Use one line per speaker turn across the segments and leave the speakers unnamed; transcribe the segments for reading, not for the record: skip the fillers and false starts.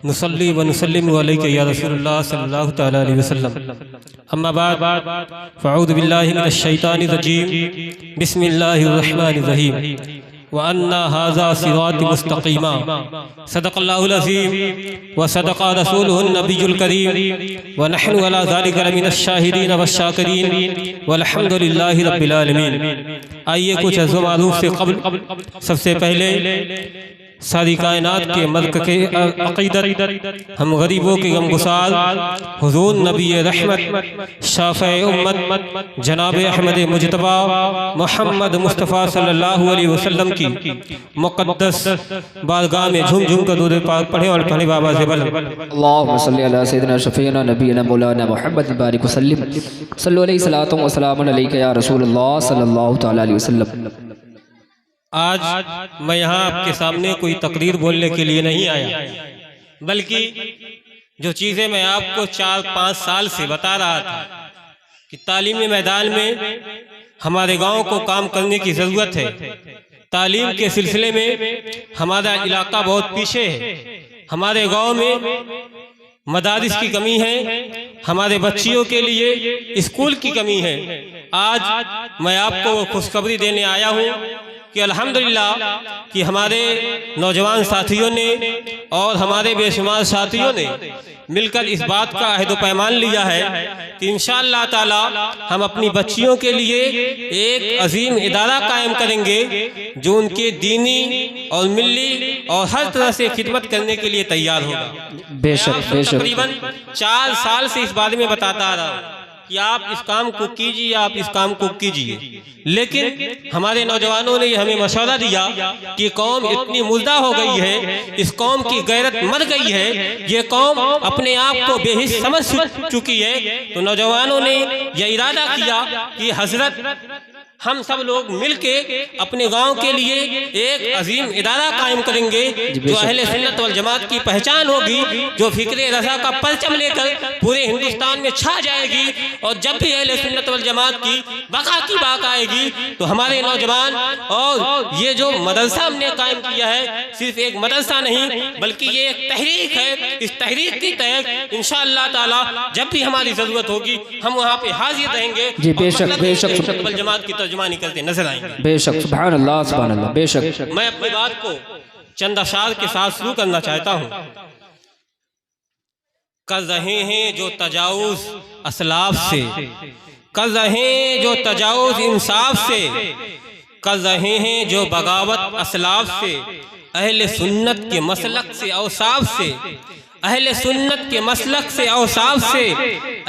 नुसल्ली व नुसल्लिमु अलैका या रसूलल्लाह सल्लल्लाहु तआला अलैहि वसल्लम। अम्मा बाद फ़अऊज़ु बिल्लाहि मिनश शैतानिर रजीम। बिस्मिल्लाहिर रहमानिर रहीम। व अन्ना हाज़ा सिराती मुस्तक़ीमा। सदक़ल्लाहुल अज़ीम व सदक़ रसूलुहुन नबियुल करीम व नहनु अला ज़ालिका लमिनश शाहिदीन वश्शाकिरीन वल्हम्दुलिल्लाहि रब्बिल आलमीन। आइए कुछ अज़्ज़ो मारूफ़ से क़ब्ल सबसे पहले सारी कायनात के मल्क के अक़ीदत, हम गरीबों के गमगुसार हुज़ूर नबी रहमत शाफ़े उम्मत जनाब अहमद मुजतबा मोहम्मद मुस्तफ़ा सल्लल्लाहु अलैहि वसल्लम की मुक़द्दस बारगाह में झूम झूम कर दुरूद पाक पढ़े और पढ़े बाबा से बोल
अल्लाहुम्मा सल्ली अला सय्यिदिना शफ़ीना नबीना मौलाना मुहम्मद बारिक वसल्लिम सल्लल्लाहु अलैहि सलातु व सलामुन अलैका या रसूलल्लाह सल्लल्लाहु तआला अलैहि वसल्लम।
आज मैं यहाँ आपके सामने कोई तकरीर बोलने के लिए नहीं आया, बल्कि जो चीज़ें मैं आपको 4-5 साल से बता रहा था कि तालीमी मैदान में हमारे गांव को काम करने की ज़रूरत है। तालीम के सिलसिले में हमारा इलाका बहुत पीछे है। हमारे गांव में मदारिस की कमी है, हमारे बच्चियों के लिए स्कूल की कमी है। आज मैं आपको खुशखबरी देने आया हूँ कि अल्हम्दुलिल्लाह कि हमारे नौजवान साथियों ने और हमारे बेशुमार साथियों ने मिलकर इस बात का अहद पैमान लिया है कि इंशाअल्लाह ताला हम अपनी बच्चियों के लिए एक अजीम इदारा कायम करेंगे जो उनके दीनी और मिल्ली और हर तरह से खिदमत करने के लिए तैयार होगा।
बेशक बेशक
तकरीबन 4 साल से इस बारे में बताता आ रहा हूँ कि आप इस काम को कीजिए, आप इस काम को कीजिए, लेकिन हमारे नौजवानों ने हमें मशवरा दिया कि कौम इतनी मुर्दा हो गई है, इस कौम की गैरत मर गई है, ये कौम अपने आप को बेहिस समझ चुकी है। तो नौजवानों ने यह इरादा किया कि हजरत हम सब लोग मिलके अपने गांव के लिए एक अजीम इदारा कायम करेंगे जो अहले सुन्नत वल जमात की पहचान होगी, जो फिक्रे रज़ा का परचम लेकर पूरे हिंदुस्तान में छा जाएगी। और जब भी अहले सुन्नत वल जमात की बका की बात आएगी तो हमारे नौजवान और ये जो मदरसा हमने कायम किया है, सिर्फ एक मदरसा नहीं बल्कि ये एक तहरीक है। इस तहरीक के तहत इंशाअल्लाह ताला जब भी हमारी ज़रूरत होगी हम वहाँ पे हाजिर रहेंगे।
जी बेशक बेशक
वल जमात की तर्जुमानी करते नजर आएंगे।
बेशक सुभान अल्लाह सुभान अल्लाह। बेशक
मैं अपनी बात को चंद अशार के साथ शुरू करना चाहता हूँ। कर रहे हैं जो तजाउज असलाफ से, कर रहे हैं जो तजाउज इंसाफ से, कर रहे हैं जो बगावत असलाफ से, अहले सुन्नत के मसलक से औसाफ से, अहले सुन्नत के मसलक से औसाफ से,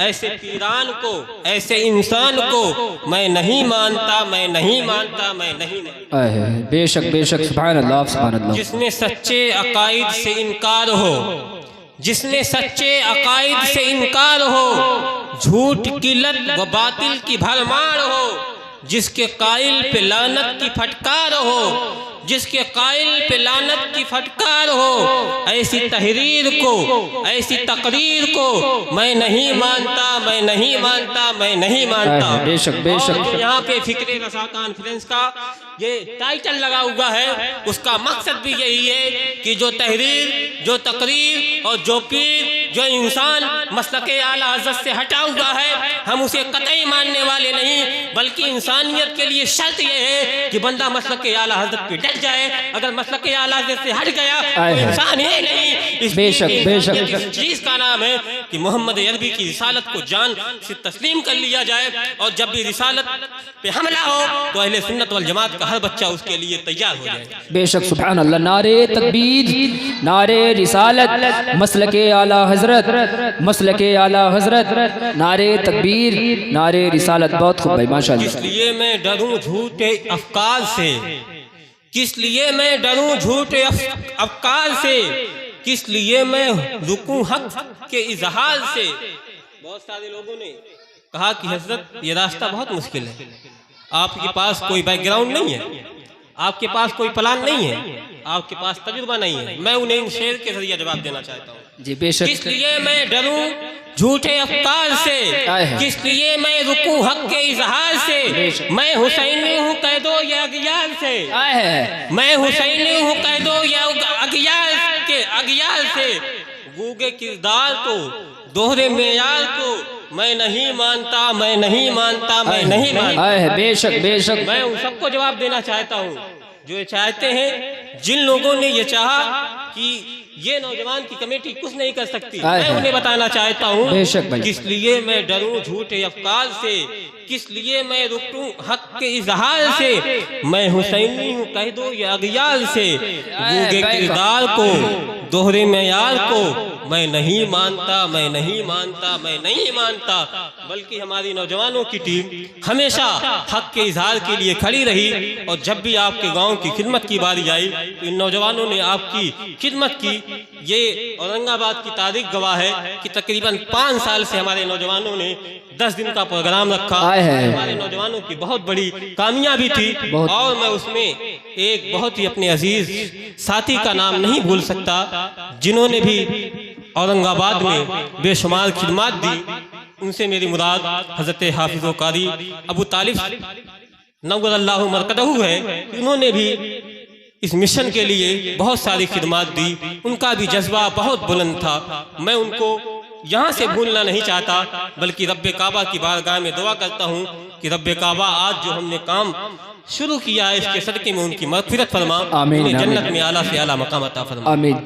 ऐसे पीरान को ऐसे इंसान को मैं नहीं मानता, मैं नहीं मानता, मैं नहीं मानता।
बेशक बेशक सुभान अल्लाह सुभान अल्लाह।
जिसमें सच्चे अकायद से इनकार हो, जिसमें सच्चे अकायद से इनकार हो, झूठ की लत व बातिल की भरमार हो, जिसके कायल पे लानत की फटकार हो, जिसके कायल पे लानत की फटकार हो, ऐसी तहरीर को ऐसी तकरीर को मैं नहीं मानता, मैं नहीं मानता, मैं नहीं मानता।
बेशक बेशक
यहाँ पे फिक्रे रज़ा कॉन्फ्रेंस का ये टाइटल लगा हुआ है, उसका मकसद भी यही है कि जो तहरीर, जो तकरीर और जो पीर, जो इंसान मसलके आला हज़रत से हटा हुआ है, हम उसे कतई मानने वाले नहीं, बल्कि इंसानियत के लिए शर्त यह है कि बंदा मसलके आला हज़रत पे डट जाए। अगर मसलके आला हज़रत से हट गया तो इंसान है नहीं। इस
बेशक बेशक
इस चीज़ का नाम है कि मोहम्मद अरबी की रिसालत को जान से तस्लीम कर लिया जाए। और जब भी रिसालत पे हमला हो तो अहले सुन्नत वल जमात का हर बच्चा उसके लिए तैयार हो जाए।
बेशक सुभान अल्लाह। नारे तकबीर, नारे रिसालत, मसलके आला हजरत, मसलके आला हजरत, नारे तकबीर, नारे रिसालत। बहुत खूब भाई माशाअल्लाह।
इसलिए मैं डरूं झूठे अफकार से, किस लिए मैं डरूं झूठे अफकार से, किस लिए मैं रुकूं हक के इजहार से। बहुत सारे लोगों ने कहा कि हजरत ये रास्ता बहुत मुश्किल है, आपके पास कोई बैकग्राउंड नहीं है, आपके पास कोई प्लान नहीं है, आपके पास तजुर्बा नहीं है। मैं उन्हें इन शेर के जरिए जवाब देना चाहता हूँ।
जी बेशक।
इसलिए मैं डरूं झूठे अफकार से, किस लिए मैं रुकूं हक के इजहार से। मैं हुसैनी हूँ कह दो या अगियार से, मैं हुसैनी हूँ कह दो या अगियार के अगियार से। गूगे किरदार को, दोहरे मेयार को मैं नहीं मानता, मैं नहीं मानता, मैं नहीं मानता।
बेशक बेशक।
मैं उन सबको जवाब देना चाहता हूँ जो ये चाहते हैं, जिन लोगों ने ये चाहा कि ये नौजवान की कमेटी कुछ नहीं कर सकती, मैं उन्हें बताना चाहता हूँ किस लिए मैं डरूं झूठे अफकार से, किस लिए मैं रुकूं हक के इजहार से। मैं हुसैनी हूँ कह दो ये अगियार से, गूगे किरदार को, दोहरे मेयार को मैं नहीं मानता, मैं नहीं मानता, मैं नहीं मानता। बल्कि हमारी नौजवानों की टीम हमेशा हक के इजहार के लिए खड़ी रही और जब भी आपके गांव की खिदमत की बारी आई तो इन नौजवानों ने आपकी खिदमत की। ये औरंगाबाद की तारीख गवाह है कि तकरीबन 5 साल से हमारे नौजवानों ने 10 दिन का प्रोग्राम रखा। हमारे नौजवानों की बहुत बड़ी कामयाबी थी और मैं उसमें एक बहुत ही अपने अजीज साथी का नाम नहीं भूल सकता जिन्होंने भी औरंगाबाद में बेशुमार खिदमत दी। उनसे मेरी मुराद हजरत हाफिज कारी अबू तालिब नव्वरल्लाहु मरकदहू है। उन्होंने भी इस मिशन के लिए बहुत सारी खिदमत दी, उनका भी जज्बा बहुत बुलंद था। मैं उनको यहाँ से भूलना नहीं चाहता बल्कि रब्बे काबा की बारगाह में दुआ करता हूँ कि रब्बे काबा आज जो हमने काम शुरू किया है इसके सदके में उनकी मग़फ़िरत फरमा, उन्हें जन्नत में आला से आला मकाम अता फरमा।
आमीन।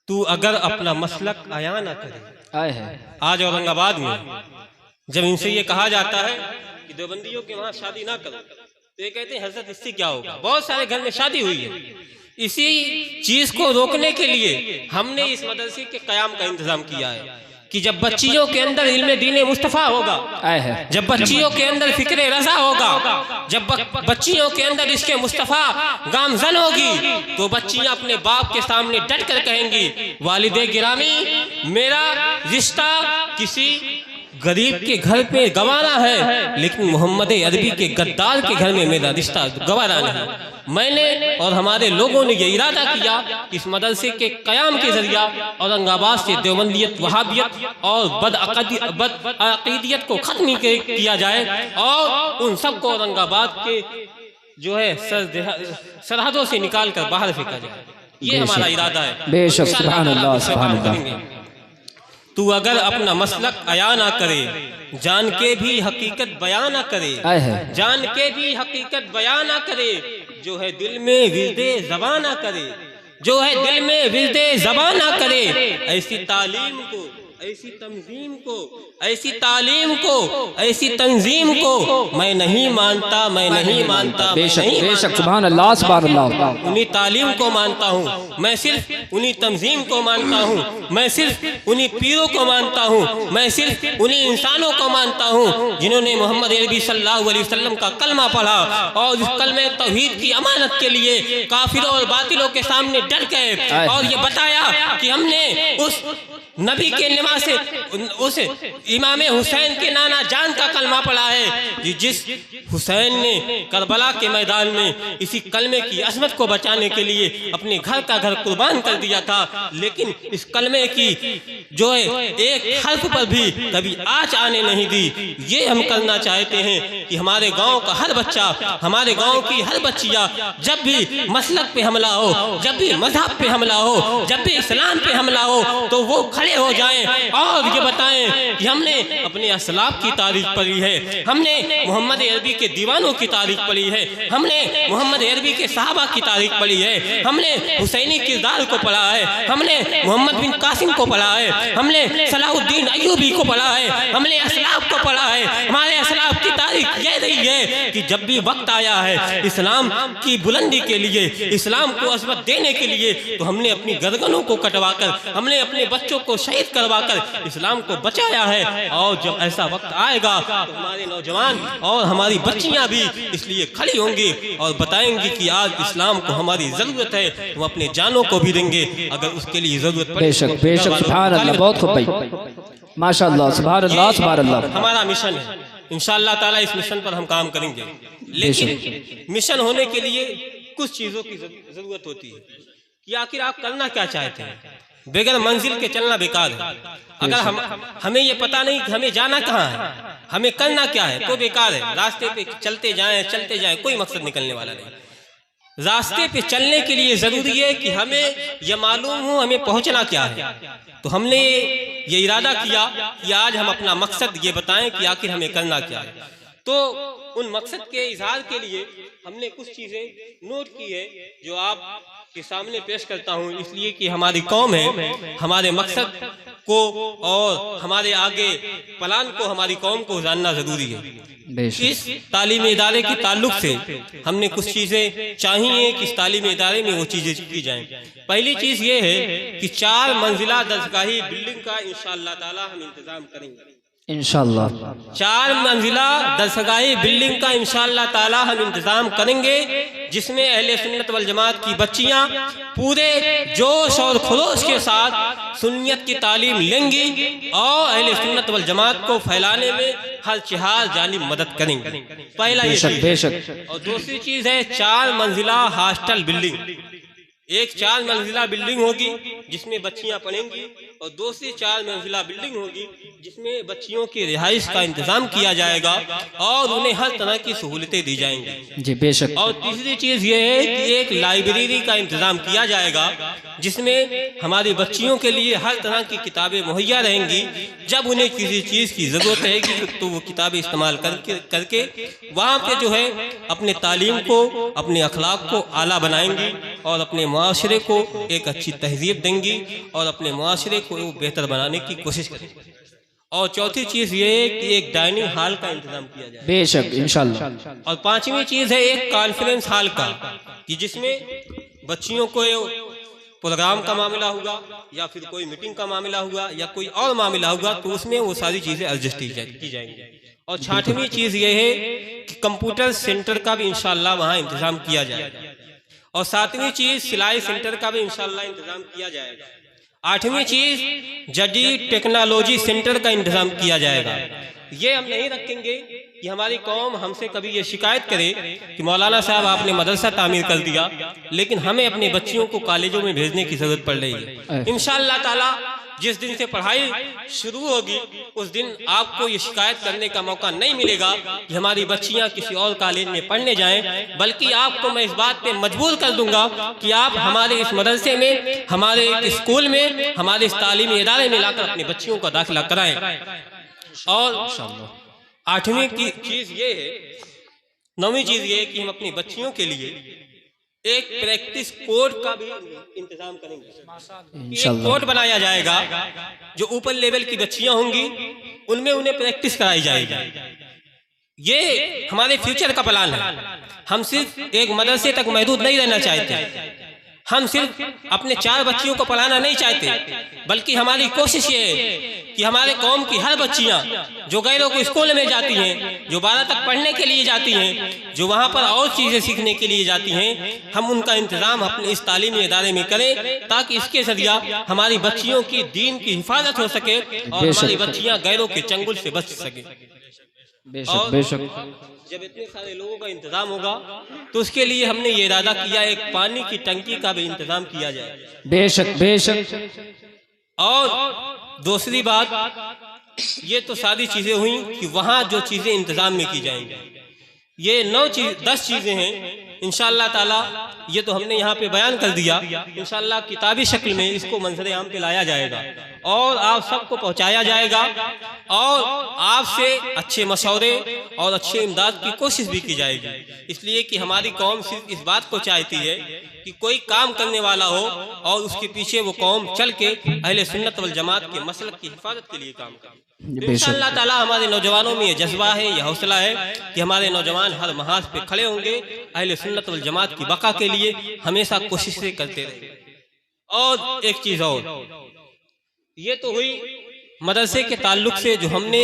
तू अगर अपना मसलक आया ना करे। आज औरंगाबाद में जब इनसे ये कहा जाता है कि देवबंदियों के वहां शादी ना करो तो ये कहते हैं हजरत इससे क्या होगा, बहुत सारे घर में शादी हुई है। इसी चीज को रोकने के लिए हमने इस मदरसे के कयाम का इंतजाम किया है कि जब बच्चियों के अंदर इल्मे दीने मुस्तफ़ा होगा, जब बच्चियों के अंदर फिक्रे रजा होगा, जब बच्चियों के अंदर इसके मुस्तफ़ा गामजन होगी तो बच्चियां अपने बाप के सामने डट कर कहेंगी वालिदे गिरामी मेरा रिश्ता किसी गरीब के घर पे गंवारा है लेकिन मोहम्मद अरबी के गद्दार के घर में मेरा रिश्ता गंवारा नहीं। मैंने और हमारे लोगों ने ये इरादा किया इस मदरसे के कयाम के जरिया औरंगाबाद से देवबंदियत वहाबियत और बदअकीदियत को खत्म किया जाए और उन सबको औरंगाबाद के जो है सरहदों से निकाल कर बाहर फेंका जाए। ये हमारा इरादा है।
बेशक सुभान अल्लाह सुभान अल्लाह।
तू अगर अपना मसलक अया ना करे, जान के भी हकीकत बयां ना करे, जान के भी हकीकत बयां ना करे, जो है दिल में विर्दे ज़बां ना करे, जो है दिल में विर्दे ज़बां ना करे, ऐसी तालीम को, ऐसी तंजीम को, ऐसी तालीम को, ऐसी तंजीम को मैं नहीं मानता, मैं नहीं मानता।
बेशक बेशक सुभान अल्लाह सुभान अल्लाह।
उन्हीं तालीम को मानता हूँ मैं, सिर्फ उन्हीं तंजीम को मानता हूँ मैं, सिर्फ उन्हीं पीरों को मानता हूँ मैं, सिर्फ उन्हीं इंसानों को मानता हूँ जिन्होंने मोहम्मद अरबी सल्लल्लाहु अलैहि वसल्लम का कलमा पढ़ा और इस कलमे तौहीद की अमानत के लिए काफिरों और बातिलों के सामने डट गए और ये बताया कि हमने उस नबी के लिबास से उस इमाम हुसैन के नाना जान का कलमा पढ़ा है जिस हुसैन ने करबला के मैदान में इसी कलमे की अजमत को बचाने के लिए अपने घर का घर कुर्बान कर दिया था। लेकिन इस कलमे की जो है एक हर्फ पर भी कभी आँच आने नहीं दी। ये हम करना चाहते हैं कि हमारे गांव का हर बच्चा, हमारे गांव की हर बच्चिया जब भी मसलक पे हमला हो, जब भी मजहब पे हमला हो, जब भी इस्लाम पे हमला हो तो वो खड़े हो जाएं और ये बताएं कि हमने अपने असलाफ की तारीख पढ़ी है, हमने मोहम्मद अरबी के दीवानों की तारीख पढ़ी है, हमने मोहम्मद अरबी के सहाबा की तारीख पढ़ी है, हमने हुसैनी किरदार को पढ़ा है, हमने मोहम्मद बिन कासिम को पढ़ा है, हमने सलाहुद्दीन अय्यूबी को पढ़ा है, हमने असलाफ को पढ़ा है। हमारे असलाफ की तारीख ये रही है कि जब भी वक्त आया है इस्लाम की बुलंदी के लिए, इस्लाम को अज़मत देने के लिए तो हमने अपनी गर्दनों को कटवाकर, हमने अपने बच्चों को शहीद करवाकर इस्लाम को बचाया है। और जब ऐसा वक्त आएगा तो हमारे नौजवान और हमारी बच्चियां भी इसलिए खड़ी होंगी और बताएंगी कि आज इस्लाम को हमारी जरूरत है, हम अपने जानों को भी देंगे अगर उसके लिए जरूरत पड़े।
बेशक बेशक सुभान अल्लाह। बहुत खूब भाई माशाअल्लाह सुभान अल्लाह सुभान अल्लाह।
हमारा मिशन है, इंशाअल्लाह ताला इस मिशन पर हम काम करेंगे। लेकिन मिशन होने के लिए कुछ चीजों की जरूरत होती है कि आखिर आप करना क्या चाहते हैं। बगैर मंजिल के चलना बेकार है। अगर हमें ये पता नहीं कि हमें जाना कहाँ है, हमें करना क्या है तो बेकार है। रास्ते पे चलते जाएं, कोई मकसद निकलने वाला नहीं। रास्ते पे चलने के लिए ज़रूरी है कि हमें यह मालूम हो हमें पहुंचना क्या है। तो हमने ये इरादा किया कि आज हम अपना मकसद ये बताएं कि आखिर हमें करना क्या है। तो उन मकसद के इजहार के लिए हमने कुछ चीज़ें नोट की है जो आप के सामने पेश करता हूँ, इसलिए कि हमारी कौम है, हमारे मकसद को और हमारे आगे प्लान को हमारी कौम को जानना ज़रूरी है। इस तालीमी इदारे के ताल्लुक से हमने कुछ चीज़ें चाहिए कि इस तालीमी इदारे में वो चीज़ें की जाएं। पहली चीज़ ये है कि 4 मंजिला दरसगाही बिल्डिंग का इंशाअल्लाह ताला हम इंतज़ाम करेंगे। इंशाअल्लाह 4 मंजिला दरसगाही बिल्डिंग का इंशाअल्लाह ताला हम इंतज़ाम करेंगे, जिसमें अहले सुन्नत वल जमात की बच्चियां पूरे जोश और खरोश के साथ सुन्नियत की तालीम लेंगी और अहले सुन्नत वल जमात को फैलाने में हर चिहाल जानिब मदद करेंगे। पहला ये बेशक। और दूसरी चीज़ है 4 मंजिला हॉस्टल बिल्डिंग। एक 4 मंजिला बिल्डिंग होगी जिसमें बच्चियां पढ़ेंगी और दूसरी 4 मंजिला बिल्डिंग होगी जिसमें बच्चियों की रिहाइश का इंतजाम किया जाएगा और उन्हें हर तरह की सहूलतें दी जाएंगी। जी बेशक। और तीसरी चीज़ ये है कि एक लाइब्रेरी का इंतजाम किया जाएगा जिसमें हमारी बच्चियों के लिए हर तरह की किताबें मुहैया रहेंगी। जब उन्हें किसी चीज़ की ज़रूरत रहेगी तो वो किताबें इस्तेमाल करके वहाँ पे जो है अपने तालीम को, अपने अखलाक को आला बनाएंगी और अपने मुआशरे को एक अच्छी तहजीब देंगी और अपने मुआशरे को बेहतर बनाने की कोशिश करेंगी। और चौथी चीज़ ये है कि एक डाइनिंग हॉल का इंतजाम किया जाए बेशक इंशाअल्लाह। और 5वीं चीज़ है एक कॉन्फ्रेंस हॉल का, कि जिसमें बच्चियों को प्रोग्राम का मामला होगा या फिर कोई मीटिंग का मामला होगा या कोई और मामला होगा तो उसमें वो सारी चीज़ें एडजस्ट की जाएंगी। और 6वीं चीज़ ये है कि कंप्यूटर सेंटर का भी इंशाअल्लाह वहाँ इंतज़ाम किया जाएगा। और 7वीं चीज़ सिलाई सेंटर का भी इंशाअल्लाह इंतज़ाम किया जाएगा। 8वीं चीज़ जदीद टेक्नोलॉजी सेंटर का इंतज़ाम किया जाएगा। ये हम नहीं रखेंगे कि हमारी कौम हमसे कभी ये शिकायत करे कि मौलाना साहब आपने मदरसा तामीर कर दिया लेकिन हमें अपने बच्चियों को कॉलेजों में भेजने की ज़रूरत पड़ रही है। इंशाअल्लाह ताला जिस दिन से पढ़ाई शुरू होगी उस दिन आपको ये शिकायत करने का मौका नहीं मिलेगा कि हमारी बच्चियां किसी और कॉलेज में पढ़ने जाएं, बल्कि आपको मैं इस बात पे मजबूर कर दूंगा कि आप हमारे इस मदरसे में, हमारे इस स्कूल में, हमारे इस तालीमी इदारे में लाकर अपनी बच्चियों का दाखिला कराएं। और 8वीं की चीज़ ये है, 9वीं चीज़ ये है कि हम अपनी बच्चियों के लिए एक प्रैक्टिस कोड का भी इंतजाम करेंगे। एक कोड बनाया जाएगा जो ऊपर लेवल की बच्चियां होंगी उनमें उन्हें प्रैक्टिस कराई जाएगी। ये हमारे फ्यूचर का प्लान है। हम सिर्फ एक मदरसे तक महदूद नहीं रहना चाहते, हम सिर्फ अपने 4 बच्चियों को पढ़ाना नहीं चाहते, बल्कि हमारी कोशिश ये है कि हमारे कौम की हर बच्चियां जो गैरों को स्कूल में जाती हैं, जो 12 तक पढ़ने के लिए जाती हैं, जो वहाँ पर और चीज़ें सीखने के लिए जाती हैं, हम उनका इंतज़ाम अपने इस तालीमी इदारे में करें ताकि इसके जरिया हमारी बच्चियों की दीन की हिफाजत हो सके और हमारी बच्चियाँ गैरों के चंगुल से बच सके। बेशक बेशक। जब इतने सारे लोगों का इंतजाम होगा तो उसके लिए हमने ये इरादा किया एक पानी की टंकी का भी इंतजाम किया जाए। बेशक बेशक। और दूसरी बात ये तो सारी चीज़ें हुई कि वहाँ जो चीज़ें इंतजाम में की जाएंगी, ये 10 चीज़ें हैं इंशाअल्लाह ताला। ये तो हमने यहाँ पे बयान कर दिया। इंशाअल्लाह किताबी शक्ल में इसको मंजर आम पे लाया जाएगा और आप सबको पहुँचाया जाएगा और आपसे अच्छे मशवरे और अच्छे इमदाद की कोशिश भी की जाएगी। इसलिए कि हमारी कौम सिर्फ इस बात को चाहती है कि कोई काम करने वाला हो और उसके पीछे वो कौम चल के अहले सुन्नत वल जमात के मसलक की हिफाजत के लिए काम करे। इंशाअल्लाह ताला हमारे नौजवानों में ये जज्बा है, ये हौसला है कि हमारे नौजवान हर महाज पे खड़े होंगे, अहले सुन्नत वल जमात की बका के लिए हमेशा कोशिशें करते रहे। और एक चीज़ और, ये तो हुई मदरसे के ताल्लुक से जो हमने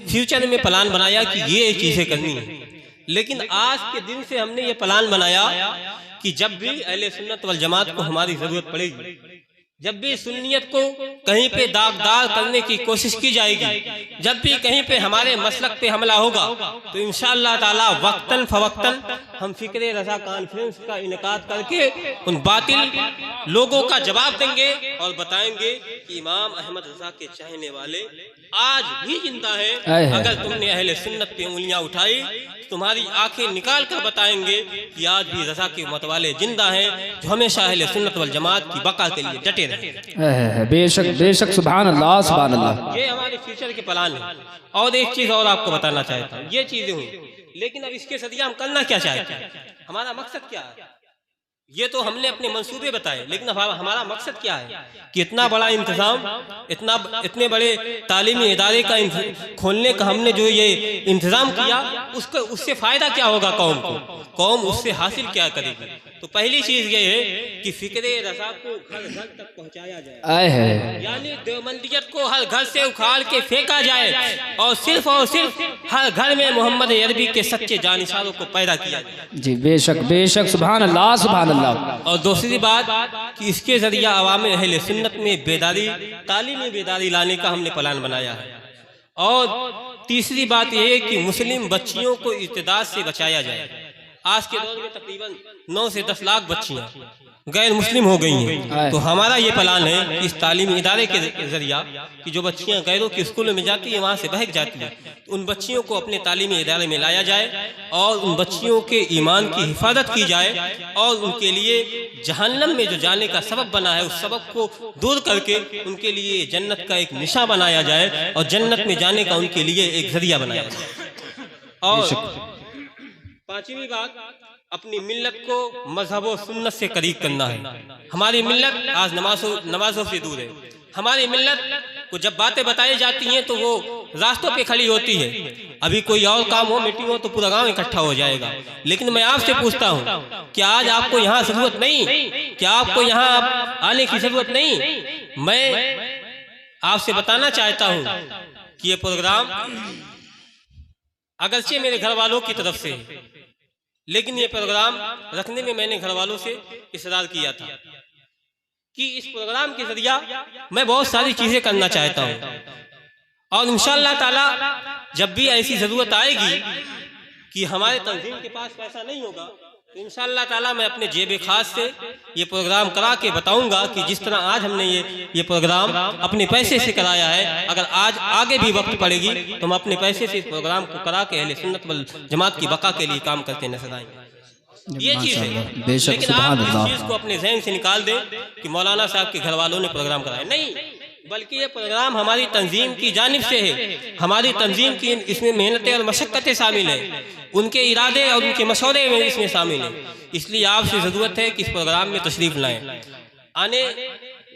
फ्यूचर में प्लान बनाया कि ये चीज़ें करनी है, लेकिन आज के दिन से हमने ये प्लान बनाया कि जब भी अहले सुन्नत वल जमात को हमारी ज़रूरत पड़ेगी, जब भी सुन्नियत को कहीं पे दागदार करने की कोशिश की जाएगी, जब भी कहीं पे हमारे मसलक पे हमला होगा तो इंशाअल्लाह ताला वक्तन फवक्तन हम फिक्रे रज़ा कॉन्फ्रेंस का इनेकाद करके उन बातिल लोगों का जवाब देंगे और बताएंगे कि इमाम अहमद रजा के चाहने वाले आज भी जिंदा हैं। अगर तुमने अहले सुन्नत पे उंगलियां उठाई तो तुम्हारी आंखें निकाल कर बताएंगे कि आज भी रजा के उम्मत वाले जिंदा हैं, जो हमेशा अहले सुन्नत वल जमात की बका के लिए डटे रहे।
बेशक बेशक, सुभान अल्लाह सुभान अल्लाह।
ये हमारे फ्यूचर के प्लान है। और एक चीज और आपको बताना चाहता हूँ, ये चीजें हुई, लेकिन अब इसके सदिया हम करना क्या चाहते हैं, हमारा मकसद क्या है? ये तो हमने अपने मंसूबे बताए, लेकिन हमारा मकसद क्या है कि इतना बड़ा इंतजाम, इतने बड़े तालीमी इदारे का खोलने का हमने जो ये इंतजाम किया, उससे फायदा क्या होगा कौम को, कौम उससे हासिल क्या करेगी? तो पहली चीज ये है कि फिक्रे रजा को घर घर तक पहुंचाया जाए, यानी देवबंदियत को हर घर से उखाड़ के फेंका जाए और सिर्फ हर घर में मोहम्मद अरबी के सच्चे जानिसारों को पैदा किया जाए।
जी बेशक बेशक, सुभान अल्लाह सुभान अल्लाह।
और दूसरी बात कि इसके जरिया अवाम अहले सुन्नत में बेदारी, तालीमी बेदारी लाने का हमने प्लान बनाया है। और तीसरी बात यह है कि मुस्लिम बच्चियों को इर्तिदाद से बचाया जाए। आज के दौर में तकरीबन 9 से 10 लाख बच्चियां गैर मुस्लिम हो गई हैं। तो हमारा ये प्लान है कि इस तालीमी इदारे के जरिया कि जो बच्चियां गैरों के स्कूलों में जाती हैं, वहाँ से बहक जाती हैं, तो उन बच्चियों को अपने तालीमी इदारे में लाया जाए और उन बच्चियों के ईमान की हिफाजत की जाए और उनके लिए जहन्नम में जो जाने का सबब बना है, उस सबब को दूर करके उनके लिए जन्नत का एक निशा बनाया जाए और जन्नत में जाने का उनके लिए एक जरिया बनाया जाए। और पांचवी बात, अपनी मिल्लत को मजहब और सुन्नत से करीब करना है। हमारी मिल्लत आज नमाजों से दूर है। हमारी मिल्लत को जब बातें बताई जाती हैं तो वो रास्तों पे खड़ी होती है। अभी कोई और काम हो, मीटिंग हो, तो पूरा गांव इकट्ठा हो जाएगा। लेकिन मैं आपसे पूछता हूँ कि आज आपको यहाँ जरूरत नहीं, क्या आपको यहाँ आने की जरूरत नहीं? मैं आपसे बताना चाहता हूँ कि ये प्रोग्राम अगरचे मेरे घर वालों की तरफ से, लेकिन ये प्रोग्राम रखने में मैंने घर वालों से इसरार किया था कि इस प्रोग्राम के जरिया मैं बहुत सारी चीजें करना चाहता हूँ। और इंशाअल्लाह ताला जब भी ऐसी जरूरत आएगी कि हमारे तंजीम के पास पैसा नहीं होगा, तो इंशाअल्लाह ताला मैं अपने जेब खास से ये प्रोग्राम करा के बताऊंगा कि जिस तरह आज हमने ये प्रोग्राम अपने पैसे से कराया है, अगर आज आगे भी वक्त पड़ेगी तो हम अपने पैसे से इस प्रोग्राम को करा के अहले सुन्नत वल जमात की बका के लिए काम करते नजर आएंगे। ये चीज है। लेकिन आप इस चीज को अपने जहन से निकाल दें कि मौलाना साहब के घर वालों ने प्रोग्राम कराया, नहीं, बल्कि ये प्रोग्राम हमारी तंजीम की जानिब से है। हमारी तंजीम की इसमें मेहनतें और मशक्क़तें शामिल हैं, उनके इरादे और उनके मशवरे में इसमें शामिल हैं। इसलिए आपसे ज़रूरत है कि इस प्रोग्राम में तशरीफ़ लाएं। आने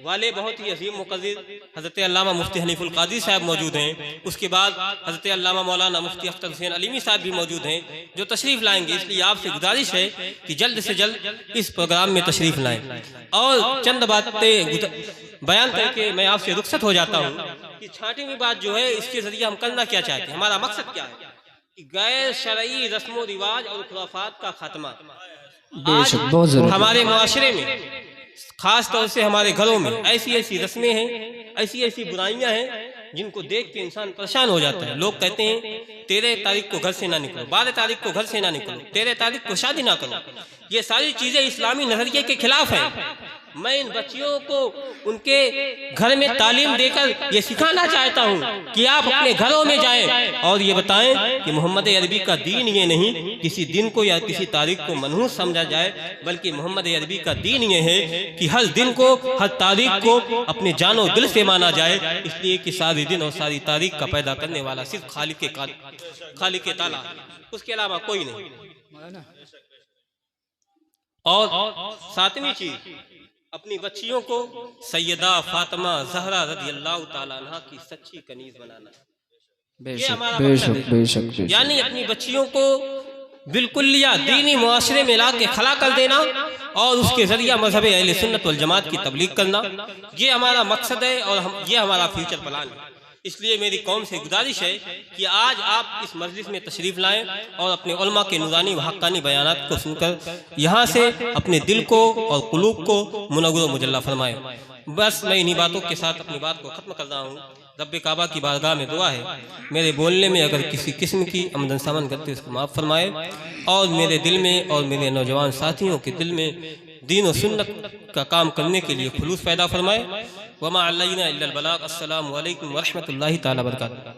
वाले बहुत ही अजीम मुक़र्रिर हज़रत अल्लामा मुफ्ती हनीफुल क़ादी साहब मौजूद हैं। उसके बाद हज़रत अल्लामा मौलाना मुफ्ती अख्तर हुसैन अलीमी साहब भी मौजूद हैं जो तशरीफ़ लाएंगे। इसलिए आपसे गुजारिश है कि जल्द से जल्द इस प्रोग्राम में तशरीफ़ लाएं। और चंद बातें बयान करके मैं आपसे रुखसत हो जाता हूँ कि छांटवीं बात जो है, इसके ज़रिए हम करना क्या चाहते हैं, हमारा मकसद क्या है कि गैर शरई रस्म रिवाज और खुराफात का खात्मा। आज हमारे मुआशरे में, खास तौर से हमारे घरों में ऐसी ऐसी रस्में हैं, ऐसी ऐसी बुराइयां हैं जिनको देख के इंसान परेशान हो जाता है। लोग कहते हैं 13 तारीख को घर से ना निकलो, 12 तारीख को घर से ना निकलो, 13 तारीख को शादी ना करो। ये सारी चीजें इस्लामी नजरिए के खिलाफ हैं। मैं इन बच्चियों को उनके घर में तालीम देकर ये सिखाना चाहता हूँ कि आप अपने घरों में जाएं और ये बताएं कि मोहम्मद अरबी का दीन ये नहीं किसी दिन को या किसी तारीख को मनहूस समझा जाए, बल्कि मोहम्मद अरबी का दीन ये है कि हर दिन को, हर तारीख को अपने जानो दिल से माना जाए। इसलिए कि सारी दिन और सारी तारीख का पैदा करने वाला सिर्फ खालिक के ताला, उसके अलावा कोई नहीं। और सातवीं चीज, अपनी बच्चियों को सैयदा फातिमा ज़हरा रज़ियल्लाहु ताला अन्हा की सच्ची कनीज बनाना, ये हमारा मकसद है। यानी अपनी बच्चियों को बिल्कुलिया दीनी मुआशरे में ला के खला कर देना और उसके जरिया मजहब अहले सुन्नत वल जमात की तबलीग करना, ये हमारा मकसद है और ये हमारा फ्यूचर प्लान है। इसलिए मेरी कौम से गुजारिश है कि आज आप इस मजलिस में तशरीफ़ लाएं और अपने उलमा के नूरानी व हक्कानी बयानात को सुनकर यहाँ से अपने दिल को और कुलूब को मुनव्वर मुजल्ला फरमाएं। बस मैं इन्हीं बातों के साथ अपनी बात को ख़त्म कर रहा हूँ। रब्बे काबा की बारगाह में दुआ है मेरे बोलने में अगर किसी किस्म की आमदन सामन करते उसको माफ़ फरमाए और मेरे दिल में और मेरे नौजवान साथियों के दिल में दीन और सुन्नत का काम करने के लिए खुलूस पैदा फरमाए। वमा अलैना इल्लल बलाग। अस्सलामु अलैकुम व रहमतुल्लाहि ताला व बरकातुहू।